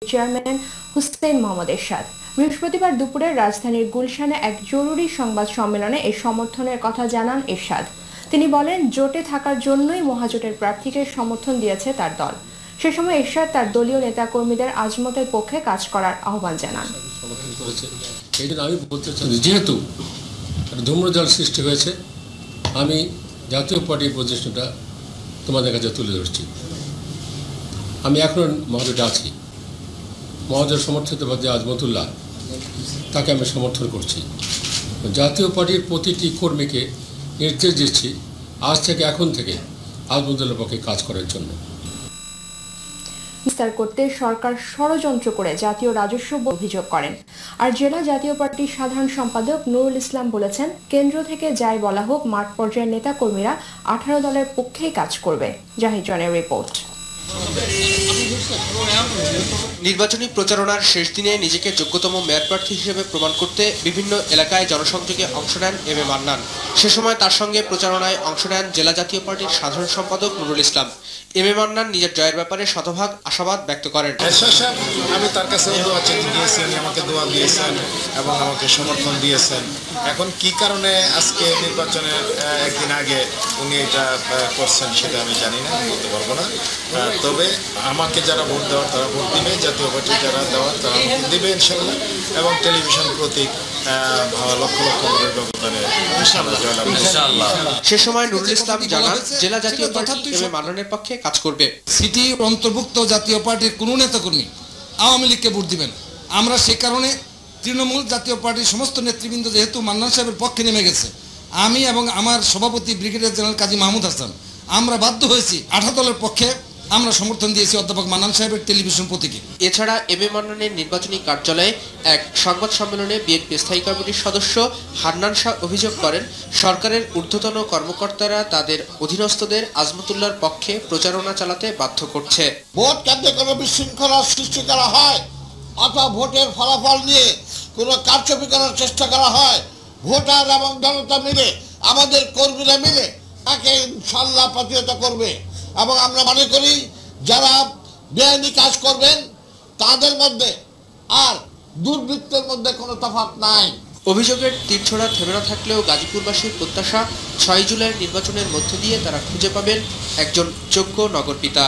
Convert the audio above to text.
Chairman Hussain Mohammad এরশাদ বৃহস্পতিবার দুপুরে রাজধানীর গুলশানে এক জরুরি সংবাদ সম্মেলনে এই সমর্থনের কথা জানান এরশাদ। তিনি বলেন, জোটে থাকার জন্যই মহাজোটের প্রার্থীকে সমর্থন দিয়েছে তার দল। সে সময় এরশাদ তার দলীয় নেতাকর্মীদের আজমতের পক্ষে কাজ করার আহ্বান জানান। আমি বলতে চাই, যেহেতু ধূম্রজাল সৃষ্টি হয়েছে, আমি জাতীয় পার্টির পজিশনটা তোমাদের কাছে তুলে ধরছি। আমি এখন মহাজোটে আছি। মহাজোট সমর্থিত যে আজমতুল্লাহ, তাকে আমি সমর্থন করছি। জাতীয় পার্টির প্রতিটি কর্মীকে নির্দেশ দিচ্ছি আজ থেকে এখন থেকে আজমতুল্লাহর পক্ষে কাজ করার জন্য। বিস্তার করতে সরকার ষড়যন্ত্র করে জাতীয় রাজস্ব অভিযোগ করেন। আর জেলা জাতীয় পার্টির সাধারণ সম্পাদক নুরুল ইসলাম বলেছেন, কেন্দ্র থেকে যাই বলা হোক, মাঠ পর্যায়ের নেতাকর্মীরা 18 দলের পক্ষেই কাজ করবে। জাহিদ জনের রিপোর্ট। নির্বাচনী প্রচারণার শেষ দিনে নিজেকে যোগ্যতম মেয়র প্রার্থী হিসেবে প্রমাণ করতে বিভিন্ন এলাকায় জনসংযোগে অংশ নেন এম এ মান্নান। সে সময় তার সঙ্গে প্রচারণায় অংশ নেন জেলা জাতীয় পার্টির সাধারণ সম্পাদক নুরুল ইসলাম। এম এ মান্নান নিজের জয়ের ব্যাপারে শতভাগ আশাবাদ ব্যক্ত করেন। আমি তার কাছে দোয়া চেয়ে দিয়েছেন, আমাকে দোয়া দিয়েছেন এবং আমাকে সমর্থন দিয়েছেন। এখন কি কারণে আজকে নির্বাচনের একদিন আগে উনি এটা করছেন সেটা আমি জানি না, বলতে পারবো না। তবে আমাকে যারা ভোট দেওয়ার তারা ভোট দিবে, জাতীয় পার্টি যারা দেওয়ার তারা দিবে ইনশাল্লাহ, এবং টেলিভিশন প্রতীক লক্ষ লক্ষ ভোটের ব্যবধানে ইনশাল্লাহ। সে সময় নুরুল ইসলাম জানান, জেলা জাতীয় পার্টি এম এ মান্নানের পক্ষে কাজ করবে। সিটি অন্তর্ভুক্ত জাতীয় পার্টির কোনো নেতাকর্মী আওয়ামী লীগকে ভোট দিবেন। আমরা সে কারণে তৃণমূল জাতীয় পার্টির সমস্ত নেতৃবৃন্দ যেহেতু মান্নান সাহেবের পক্ষে নেমে গেছে, আমি এবং আমার সভাপতি ব্রিগেডিয়ার জেনারেল কাজী মাহমুদ হাসান আমরা বাধ্য হয়েছি 18 দলের পক্ষে আমরা সমর্থন দিয়েছি অধ্যাপক মান্নান সাহেবের টেলিভিশন প্রতীকে। এছাড়া এম এ মান্নানের নির্বাচনী কার্যালয়ে এক সংবাদ সম্মেলনে বিএনপি স্থায়ী কমিটির সদস্য হান্নান শাহ অভিযোগ করেন, সরকারের ঊর্ধ্বতন কর্মকর্তারা তাদের অধীনস্থদের আজমতুল্লাহর পক্ষে প্রচারণা চালাতে বাধ্য করছে। ভোট কেন্দ্রে কোনো বিশৃঙ্খলা সৃষ্টি করা হয় অথবা ভোটের ফলাফল নিয়ে কোনো কারচুপি করার চেষ্টা করা হয়, ভোটার এবং জনতা মিলে, আমাদের কর্মীরা মিলে তাকে ইনশাল্লাহ প্রতিহত করবে। এবং আমরা মনে করি যারা বেআইনি কাজ করবেন তাদের মধ্যে আর দুর্বৃত্তের মধ্যে কোনো তফাৎ নাই। অভিযোগের তীরছোড়া থেমে না থাকলেও গাজীপুরবাসীর প্রত্যাশা 6 জুলাইয়ের নির্বাচনের মধ্য দিয়ে তারা খুঁজে পাবেন একজন যোগ্য নগরপিতা।